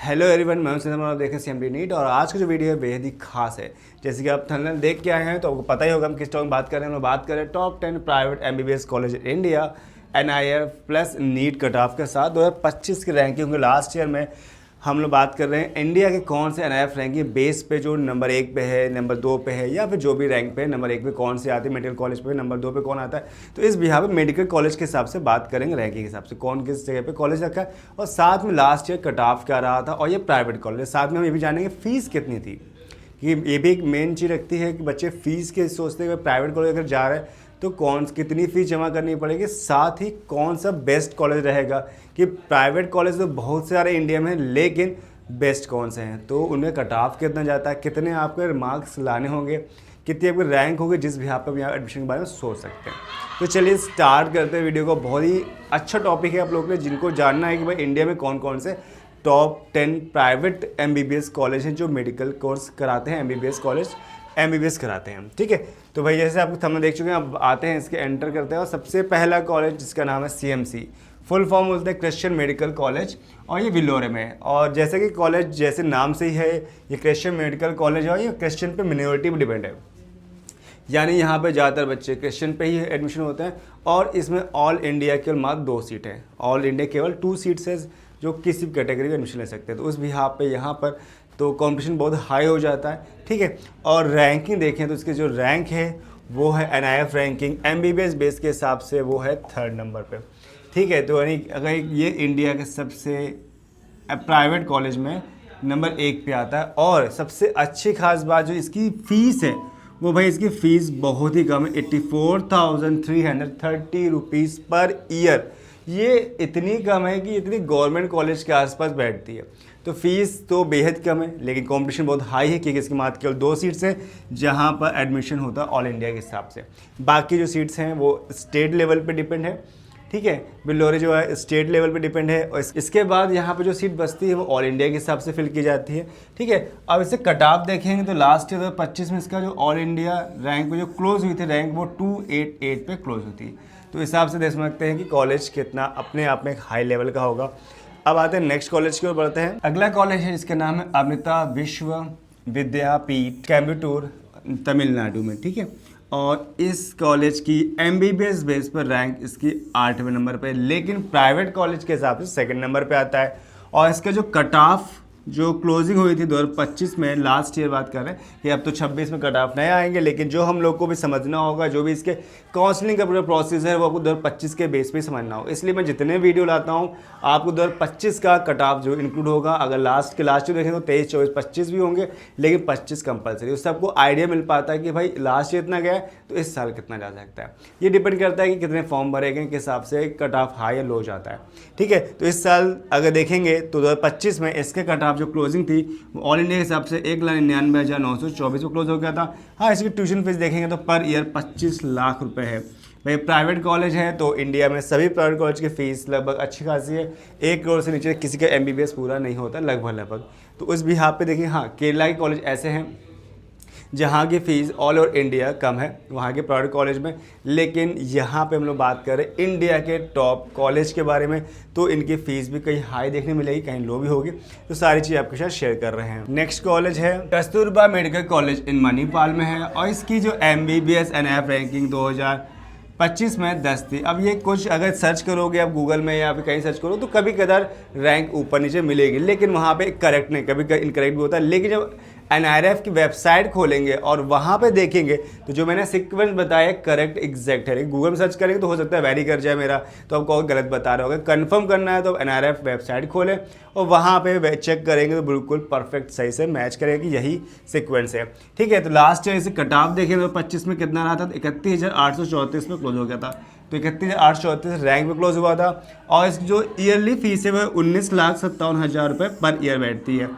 Hello everyone, मैं हूं आप देखें सीएमडी नीट। और आज का जो वीडियो है बेहद ही खास है। जैसे कि आप थंबनेल देख के आए हैं तो आपको पता ही होगा हम किस टॉपिक में बात कर रहे हैं। हम बात कर रहे हैं top 10 private MBBS college in India NIF plus NEET cut off के साथ 2025 की रैंकिंग होंगे। लास्ट ईयर में हम लोग बात कर रहे हैं इंडिया के कौन से एनआईएफ रैंकिंग बेस पे जो नंबर 1 पे है, नंबर 2 पे है, या फिर जो भी रैंक पे नंबर 1 पे कौन से आते हैं, मेडिकल कॉलेज पे नंबर 2 पे कौन आता है। तो इस बिहार पे मेडिकल कॉलेज के हिसाब से बात करेंगे, रैंकिंग के हिसाब से कौन किस जगह पे कॉलेज रखा है, और साथ में लास्ट ईयर कट ऑफ क्या रहा था, और ये प्राइवेट कॉलेज। साथ में हम ये भी जानेंगे फीस कितनी थी, कि ये भी एक मेन चीज़ रखती है कि बच्चे फीस के सोचते हैं प्राइवेट कॉलेज अगर जा रहे हैं तो कितनी फ़ीस जमा करनी पड़ेगी, साथ ही कौन सा बेस्ट कॉलेज रहेगा। कि प्राइवेट कॉलेज तो बहुत सारे इंडिया में हैं, लेकिन बेस्ट कौन से हैं, तो उनमें कट ऑफ कितना जाता है, कितने आपके मार्क्स लाने होंगे, कितनी आपकी रैंक होगी, जिस भी आप यहाँ एडमिशन के बारे में सोच सकते हैं। तो चलिए स्टार्ट करते हैं वीडियो को। बहुत ही अच्छा टॉपिक है आप लोगों के लिए, जिनको जानना है कि भाई इंडिया में कौन कौन से टॉप 10 प्राइवेट एमबीबीएस कॉलेज हैं जो मेडिकल कोर्स कराते हैं, एमबीबीएस कॉलेज एमबीबीएस कराते हैं। ठीक है, तो भाई जैसे आपको हमने देख चुके हैं, अब आते हैं इसके एंटर करते हैं। और सबसे पहला कॉलेज जिसका नाम है सीएमसी, फुल फॉर्म बोलते हैं क्रिश्चियन मेडिकल कॉलेज, और ये विलोरे में है। और जैसे कि कॉलेज जैसे नाम से ही है, ये क्रिश्चियन मेडिकल कॉलेज है, और ये क्रिश्चियन पे मिनोरिटी पर डिपेंड है, यानी यहाँ पे ज़्यादातर बच्चे क्रिश्चियन पे ही एडमिशन होते हैं। और इसमें ऑल इंडिया केवल मात्र 2 सीट है, ऑल इंडिया केवल 2 सीट्स है जो किसी भी कैटेगरी में एडमिशन ले सकते हैं। तो उस भी यहाँ पर तो कंपटीशन बहुत हाई हो जाता है। ठीक है, और रैंकिंग देखें तो इसके जो रैंक है वो है एनआईएफ रैंकिंग एमबीबीएस बेस के हिसाब से वो है 3rd नंबर पे। ठीक है, तो यानी अगर ये इंडिया के सबसे प्राइवेट कॉलेज में नंबर 1 पे आता है। और सबसे अच्छी खास बात जो इसकी फ़ीस है वो भाई इसकी फ़ीस बहुत ही कम है, 84,330 रुपीज़ पर ईयर। ये इतनी कम है कि इतनी गवर्नमेंट कॉलेज के आसपास बैठती है। तो फीस तो बेहद कम है, लेकिन कंपटीशन बहुत हाई है, क्योंकि इसकी मात्र केवल 2 सीट्स हैं जहां पर एडमिशन होता है ऑल इंडिया के हिसाब से। बाकी जो सीट्स हैं वो स्टेट लेवल पे डिपेंड है। ठीक है, बिलोरे जो है स्टेट लेवल पे डिपेंड है, और इसके बाद यहाँ पे जो सीट बचती है वो ऑल इंडिया के हिसाब से फिल की जाती है। ठीक है, अब इसे कट ऑफ देखेंगे तो लास्ट ईयर 2025 में इसका जो ऑल इंडिया रैंक पे जो क्लोज हुई थी रैंक वो 288 पे क्लोज हुई थी। तो इस हिसाब से देख सकते हैं कि कॉलेज कितना अपने आप में एक हाई लेवल का होगा। अब आते हैं नेक्स्ट कॉलेज की ओर बढ़ते हैं। अगला कॉलेज है जिसका नाम है अमृता विश्व विद्यापीठ, कोयम्बटूर, तमिलनाडु में। ठीक है, और इस कॉलेज की एमबीबीएस बेस पर रैंक इसकी 8वें नंबर पे, लेकिन प्राइवेट कॉलेज के हिसाब से 2nd नंबर पे आता है। और इसका जो कट ऑफ जो क्लोजिंग हुई थी 2025 में, लास्ट ईयर बात कर रहे हैं कि अब तो 26 में कट ऑफ नहीं आएंगे, लेकिन जो हम लोग को भी समझना होगा, जो भी इसके काउंसलिंग का पूरा प्रोसेस है वो आपको 2025 के बेस पे समझना होगा। इसलिए मैं जितने वीडियो लाता हूँ आपको 2025 का कट ऑफ जो इंक्लूड होगा। अगर लास्ट ईयर देखें तो 23, 24, 25 भी होंगे, लेकिन 25 कंपलसरी। उससे आपको आइडिया मिल पाता है कि भाई लास्ट ईयर इतना गया है तो इस साल कितना जा सकता है। ये डिपेंड करता है कि कितने फॉर्म भरे गए, के हिसाब से कट ऑफ हाई या लो जाता है। ठीक है, तो इस साल अगर देखेंगे तो 2025 में इसके कट ऑफ जो क्लोजिंग थी वो ऑल इंडिया के हिसाब से 1,99,924 में क्लोज हो गया था। हाँ, इसकी ट्यूशन फीस देखेंगे तो पर ईयर 25 लाख रुपए है। भाई प्राइवेट कॉलेज है तो इंडिया में सभी प्राइवेट कॉलेज की फ़ीस लगभग अच्छी खासी है। 1 करोड़ से नीचे किसी का एमबीबीएस पूरा नहीं होता लगभग। तो उस भी यहाँ पे देखिए, हाँ केरला के कॉलेज ऐसे हैं जहाँ की फ़ीस ऑल ओवर इंडिया कम है वहाँ के प्राइवेट कॉलेज में, लेकिन यहाँ पे हम लोग बात कर रहे हैं इंडिया के टॉप कॉलेज के बारे में, तो इनकी फ़ीस भी कहीं हाई देखने मिलेगी, कहीं लो भी होगी। तो सारी चीज़ आपके साथ शेयर कर रहे हैं। नेक्स्ट कॉलेज है Kasturba medical college in Manipal में है, और इसकी जो एमबीबीएस एनआईएफ रैंकिंग 2025 में 10 थी। अब ये कुछ अगर सर्च करोगे आप गूगल में या फिर कहीं सर्च करो तो कभी कदार रैंक ऊपर नीचे मिलेगी, लेकिन वहाँ पे करेक्ट नहीं, कभी इनकरेक्ट भी होता है। लेकिन जब एनआईआरएफ की वेबसाइट खोलेंगे और वहाँ पे देखेंगे तो जो मैंने सीक्वेंस बताया करेक्ट एग्जैक्ट है। गूगल में सर्च करेंगे तो हो सकता है वेरी कर जाए मेरा, तो आपको गलत बता रहे होगा। कंफर्म करना है तो एनआईआरएफ वेबसाइट खोलें और वहाँ पे चेक करेंगे तो बिल्कुल परफेक्ट सही से मैच करेगा कि यही सीक्वेंस है। ठीक है, तो लास्ट ईयर इसे कट ऑफ देखें तो 25 में कितना रहा था, तो 31,834 में क्लोज हो गया था। तो 31,834 रैंक में क्लोज हुआ था। और इसकी जो ईयरली फीस है वह 19,57,000 रुपये पर ईयर बैठती है।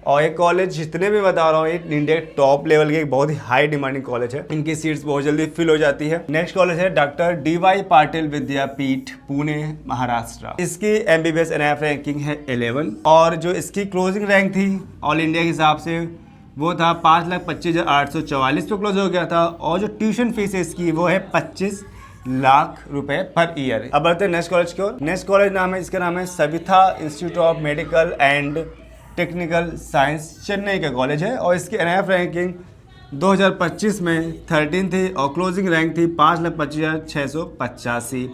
और ये कॉलेज जितने भी बता रहा हूँ ये इंडिया के टॉप लेवल के एक बहुत ही हाई डिमांडिंग कॉलेज है। इनकी सीट्स बहुत जल्दी फिल हो जाती है। नेक्स्ट कॉलेज है डॉक्टर DY पाटिल विद्यापीठ, पुणे, महाराष्ट्र। इसकी एमबीबीएस एनआईएफ रैंकिंग है 11, और जो इसकी क्लोजिंग रैंक थी ऑल इंडिया के हिसाब से वो था 5,25,844 पे क्लोज हो गया था। और जो ट्यूशन फीस है इसकी वो है 25 लाख रुपए पर ईयर। अब बढ़ते हैं नेक्स्ट कॉलेज की ओर। नेक्स्ट कॉलेज नाम है, इसका नाम है Savita institute of medical and technical science Chennai का कॉलेज है और इसकी एनआईएफ रैंकिंग 2025 में 13 थी और क्लोजिंग रैंक थी 5,25,685।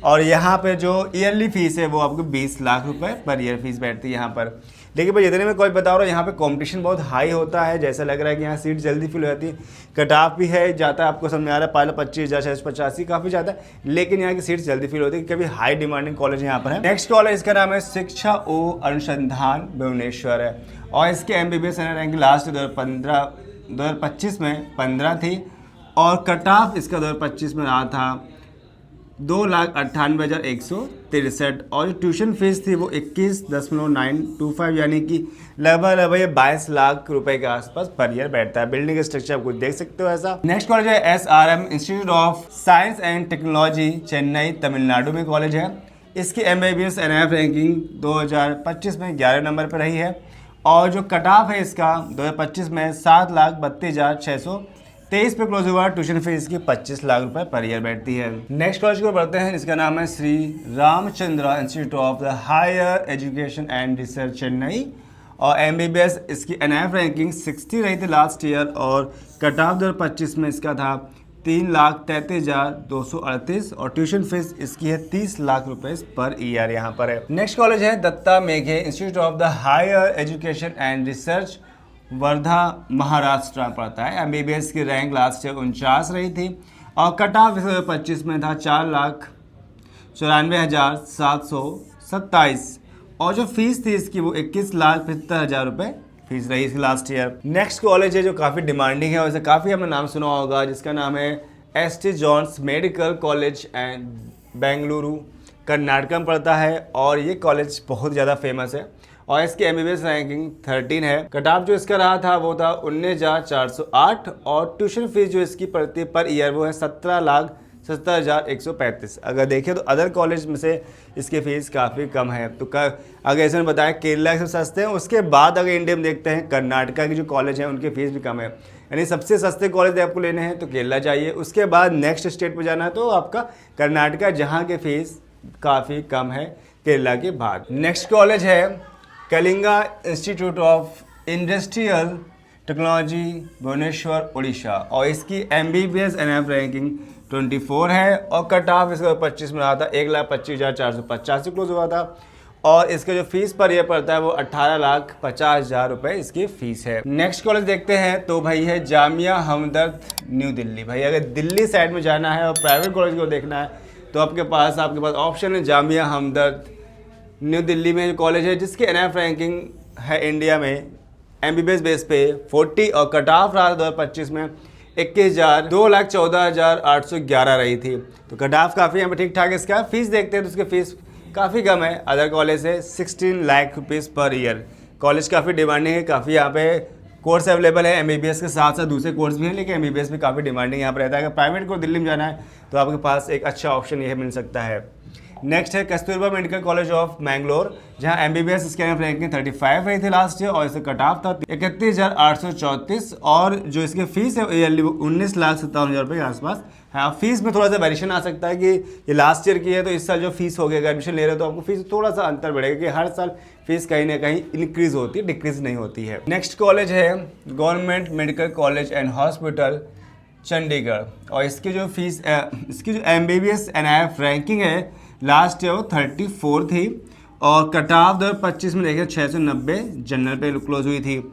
और यहाँ पे जो ईयरली फीस है वो आपको 20 लाख रुपए पर ईयर फीस बैठती है यहाँ पर। लेकिन भाई जितने में कोई बता रहा हूँ यहाँ पे कंपटीशन बहुत हाई होता है, जैसा लग रहा है कि यहाँ सीट जल्दी फिल हो जाती है, कट ऑफ भी है जाता है, आपको समझ में आ रहा है 5,25,685 काफ़ी ज़्यादा, लेकिन यहाँ की सीट जल्दी फिल होती है, कभी हाई डिमांडिंग कॉलेज यहाँ पर है। नेक्स्ट कॉलेज इसका नाम है शिक्षा ओ अनुसंधान भुवनेश्वर है और इसके MBBS रैंक लास्ट 2025 में 15 थी और कट ऑफ इसका 2025 में रहा था 2,98,163 और जो ट्यूशन फीस थी वो 21,925 यानी कि लगभग 22 लाख रुपए के आसपास पर ईयर बैठता है। बिल्डिंग स्ट्रक्चर आप कुछ देख सकते हो ऐसा। नेक्स्ट कॉलेज है SRM institute of science and technology Chennai Tamil Nadu में कॉलेज है। इसकी MBBS NIF रैंकिंग 2025 में 11 नंबर पर रही है और जो कट ऑफ है इसका 2025 में 7,32,623 पे क्लोज हुआ। ट्यूशन फीस की 25 लाख रुपए पर ईयर बैठती है। नेक्स्ट कॉलेज को बढ़ते हैं, इसका नाम है Shri Ramachandra institute of the higher education and research Chennai और MBBS इसकी NIF रैंकिंग 60 रही थी लास्ट ईयर और कट ऑफ 2025 में इसका था 3,33,238 और ट्यूशन फीस इसकी है 30 लाख रुपए पर ईयर यहाँ पर है। नेक्स्ट कॉलेज है Datta Meghe institute of the higher education and research Wardha Maharashtra पड़ता है। MBBS की रैंक लास्ट ईयर 49 रही थी और कट ऑफ 2025 में था 4,94,727 और जो फीस थी इसकी वो 21,75,000 रुपये फीस रही इसकी लास्ट ईयर। नेक्स्ट कॉलेज है जो काफ़ी डिमांडिंग है, वैसे काफ़ी हमने नाम सुना होगा, जिसका नाम है ST John's medical college and Bengaluru Karnataka में पड़ता है और ये कॉलेज बहुत ज़्यादा फेमस है और इसकी MBBS रैंकिंग 13 है। कट ऑफ जो इसका रहा था वो था 19,408 और ट्यूशन फीस जो इसकी पड़ती है पर ईयर वो है 17,70,135। अगर देखें तो अदर कॉलेज में से इसकी फ़ीस काफ़ी कम है। तो अगर ऐसे में बताया केरला से सस्ते हैं, उसके बाद अगर इंडिया में देखते हैं कर्नाटका के जो कॉलेज हैं उनकी फ़ीस भी कम है, यानी सबसे सस्ते कॉलेज आपको लेने हैं तो केरला चाहिए। उसके बाद नेक्स्ट स्टेट पर जाना है तो आपका कर्नाटका, जहाँ की फ़ीस काफ़ी कम है केरला के बाद। नेक्स्ट कॉलेज है Kalinga institute of industrial technology Bhubaneswar Orissa और इसकी MBBS NIF रैंकिंग 24 है और कट ऑफ इसका 25 में रहा था 1,25,485 क्लोज हुआ था और इसका जो फीस पर ईयर पड़ता है वो 18,50,000 रुपये इसकी फीस है। नेक्स्ट कॉलेज देखते हैं तो भाई है जामिया हमदर्द न्यू दिल्ली। भाई अगर दिल्ली साइड में जाना है और प्राइवेट कॉलेज को देखना है तो आपके पास ऑप्शन है जामिया हमदर्द न्यू दिल्ली में जो कॉलेज है, जिसकी NIF रैंकिंग है इंडिया में MBBS बेस पे 40 और कट ऑफ रहा था 2025 में 2,14,811 रही थी। तो कट ऑफ काफ़ी यहाँ पर ठीक ठाक है। इसका फीस देखते हैं तो उसकी फीस काफ़ी कम है अदर कॉलेज से 16 lakh rupees per year. College काफ़ी डिमांडिंग है, काफ़ी यहाँ पे कोर्स अवेलेबल है। MBBS के साथ साथ दूसरे कोर्स भी हैं, लेकिन MBBS भी काफ़ी डिमांडिंग यहाँ पर रहता है। अगर प्राइवेट को दिल्ली में जाना है तो आपके पास एक अच्छा ऑप्शन यह मिल सकता है। नेक्स्ट है Kasturba medical college of Mangalore, जहां MBBS इसके रैंकिंग 35 रही थी लास्ट ईयर और इसका कट ऑफ था 31,834 और जो इसकी फीस है ईयरली 19,57,000 रुपये के आसपास। हाँ, फीस में थोड़ा सा वेरिएशन आ सकता है कि ये लास्ट ईयर की है तो इस साल जो फीस हो गया, अगर एडमिशन ले रहे हो तो आपको फीस थोड़ा सा अंतर बढ़ेगा कि हर साल फीस कहीं ना कहीं इंक्रीज होती है, डिक्रीज नहीं होती है। नेक्स्ट कॉलेज है government medical college and hospital Chandigarh और इसकी जो फीस इसकी जो MBBS NIF रैंकिंग है लास्ट ईयर वो 34 थी और कट ऑफ 2025 में देखिए 690 जनरल पे क्लोज हुई थी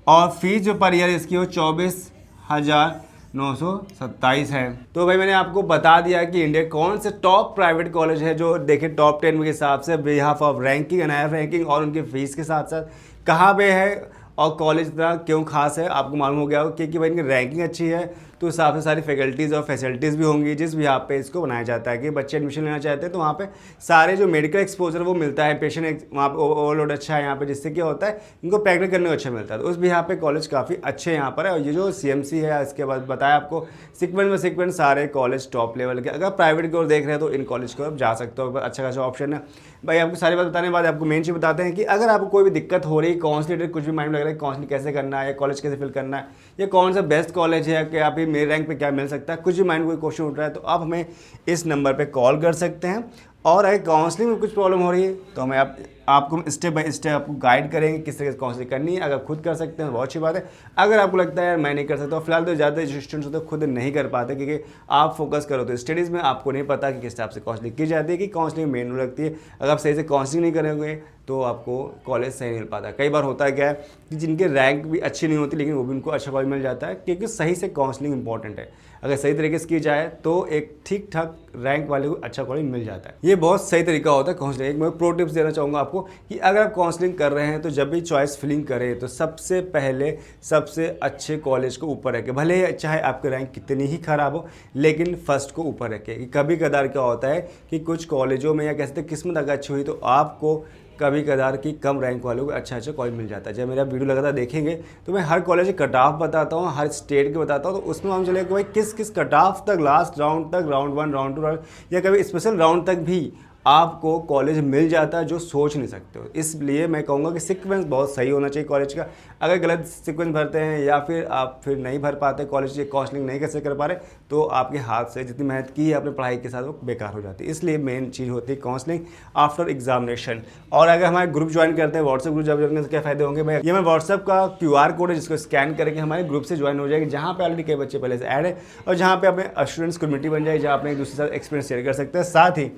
और फीस जो पर ईयर इसकी वो 24,927 है। तो भाई मैंने आपको बता दिया कि इंडिया कौन से टॉप प्राइवेट कॉलेज है जो देखे टॉप 10 के हिसाब से behalf of ranking NIF ranking और उनकी फीस के साथ साथ कहाँ पे है और कॉलेज इतना क्यों खास है आपको मालूम हो गया हो क्योंकि भाई इनकी रैंकिंग अच्छी है तो हिसाब से सारी फैकल्टीज़ और फैसिलिटीज़ भी होंगी जिस भी यहाँ पे इसको बनाया जाता है कि बच्चे एडमिशन लेना चाहते हैं तो वहाँ पे सारे जो मेडिकल एक्सपोजर वो मिलता है, पेशेंट वहाँ पे ओवरलोड अच्छा है यहाँ पे, जिससे क्या होता है इनको प्रैक्टिस करने को अच्छा मिलता है। तो उस भी यहाँ पे कॉलेज काफ़ी अच्छे यहाँ पर है और ये जो CMC है इसके बाद बताया आपको सीक्वेंस सारे कॉलेज टॉप लेवल के। अगर प्राइवेट की ओर देख रहे हैं तो इन कॉलेज को आप जा सकते हो, अच्छा खासा ऑप्शन है। भाई आपको सारी बात बताने के बाद आपको मेन चीज़ बताते हैं कि अगर आपको कोई भी दिक्कत हो रही है काउंसलिंग कुछ भी माइंड लग रहा है काउंसलिंग कैसे करना है या कॉलेज कैसे फिल करना है या कौन सा बेस्ट कॉलेज है कि आप मेरे रैंक पे क्या मिल सकता है, कुछ भी माइंड कोई क्वेश्चन उठ रहा है तो आप हमें इस नंबर पे कॉल कर सकते हैं। और अगर काउंसलिंग में कुछ प्रॉब्लम हो रही है तो हमें आप आपको स्टेप बाय स्टेप आपको गाइड करेंगे किस तरह से काउंसलिंग करनी है। अगर खुद कर सकते हैं तो बहुत अच्छी बात है। अगर आपको लगता है यार मैं नहीं कर सकता, फिलहाल तो ज़्यादा जो स्टूडेंट्स होते हैं खुद नहीं कर पाते, क्योंकि आप फोकस करो तो स्टडीज़ में, आपको नहीं पता कि किस टाइप से काउंसलिंग की जाती है, कि काउंसलिंग मेन रोल लगती है। अगर आप सही से काउंसलिंग नहीं करोगे तो आपको कॉलेज सही नहीं मिल पाता। कई बार होता है क्या है कि जिनके रैंक भी अच्छी नहीं होती लेकिन वो भी उनको अच्छा कॉलेज मिल जाता है, क्योंकि सही से काउंसलिंग इंपॉर्टेंट है। अगर सही तरीके से की जाए तो एक ठीक ठाक रैंक वाले को अच्छा कॉलेज मिल जाता है। ये बहुत सही तरीका होता है काउंसलिंग। एक मैं प्रो टिप्स देना चाहूँगा आपको कि अगर आप काउंसलिंग कर रहे हैं तो जब भी चॉइस फिलिंग करें तो सबसे पहले सबसे अच्छे कॉलेज को ऊपर रखें, भले चाहे आपकी रैंक कितनी ही खराब हो, लेकिन फर्स्ट को ऊपर रखें। कभी कदार क्या होता है कि कुछ कॉलेजों में या कह सकते किस्मत अगर अच्छी हुई तो आपको कभी कदार की कम रैंक वालों को अच्छा कॉलेज मिल जाता है। जब मेरा वीडियो लगातार देखेंगे तो मैं हर कॉलेज के कट ऑफ बताता हूँ, हर स्टेट के बताता हूँ, तो उसमें हम चले कि भाई किस किस कट ऑफ तक, लास्ट राउंड तक, राउंड 1, राउंड 2 या कभी स्पेशल राउंड तक भी आपको कॉलेज मिल जाता है जो सोच नहीं सकते हो। इसलिए मैं कहूँगा कि सीक्वेंस बहुत सही होना चाहिए कॉलेज का। अगर गलत सीक्वेंस भरते हैं या फिर आप फिर नहीं भर पाते, कॉलेज की काउंसलिंग नहीं कैसे कर पा रहे, तो आपके हाथ से जितनी मेहनत की है अपने पढ़ाई के साथ वो बेकार हो जाती है। इसलिए मेन चीज़ होती है काउंसलिंग आफ्टर एग्जामिनेशन। और अगर हमारे ग्रुप ज्वाइन करते हैं, व्हाट्सएप ग्रुप जब करने से क्या फ़ायदे होंगे, मैं व्हाट्सएप का QR कोड है जिसको स्कैन करके हमारे ग्रुप से ज्वाइन हो जाएगी, जहाँ पे ऑलरेडी कई बच्चे पहले से ऐड है और जहाँ पे अपने स्टूडेंट्स कम्युनिटी बन जाए, जहाँ अपने एक दूसरे के साथ एक्सपीरियंस शेयर कर सकते हैं। साथ ही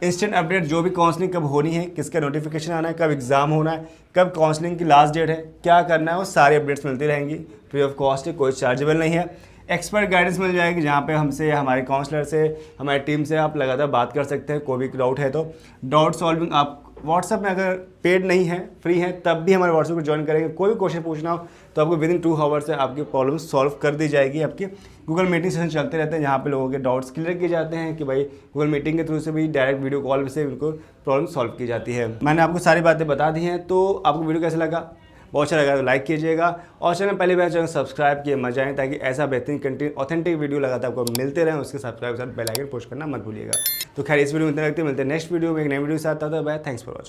इंस्टेंट अपडेट, जो भी काउंसलिंग कब होनी है, किसका नोटिफिकेशन आना है, कब एग्जाम होना है, कब काउंसलिंग की लास्ट डेट है, क्या करना है, वो सारी अपडेट्स मिलती रहेंगी। फ्री ऑफ कॉस्ट है, कोई चार्जेबल नहीं है। एक्सपर्ट गाइडेंस मिल जाएगी जहाँ पे हमसे, हमारे काउंसलर से, हमारी टीम से आप लगातार बात कर सकते हैं। कोई भी डाउट है तो डाउट सॉल्विंग आप व्हाट्सएप में, अगर पेड नहीं है फ्री है तब भी हमारे व्हाट्सएप को ज्वाइन करेंगे। कोई भी क्वेश्चन पूछना हो तो आपको विदिन 2 आवर्स से आपकी प्रॉब्लम सॉल्व कर दी जाएगी। आपके गूगल मीटिंग सेशन चलते रहते हैं जहाँ पे लोगों के डाउट्स क्लियर किए जाते हैं, कि भाई गूगल मीटिंग के थ्रू से भी डायरेक्ट वीडियो कॉल से उनको प्रॉब्लम सॉल्व की जाती है। मैंने आपको सारी बातें बता दी हैं, तो आपको वीडियो कैसा लगा? बहुत अच्छा लगा तो लाइक कीजिएगा और चैनल पहले बार चैनल सब्सक्राइब किए मजा आए, ताकि ऐसा बेहतरीन कंटेंट, ऑथेंटिक वीडियो लगातार आपको मिलते रहें। उसके सब्सक्राइब के साथ बेल आइकन पुश करना मत भूलिएगा। तो खैर इस वीडियो में इतना रखते हैं, मिलते हैं नेक्स्ट वीडियो में एक नई वीडियो के साथ। Bye, thanks for watching.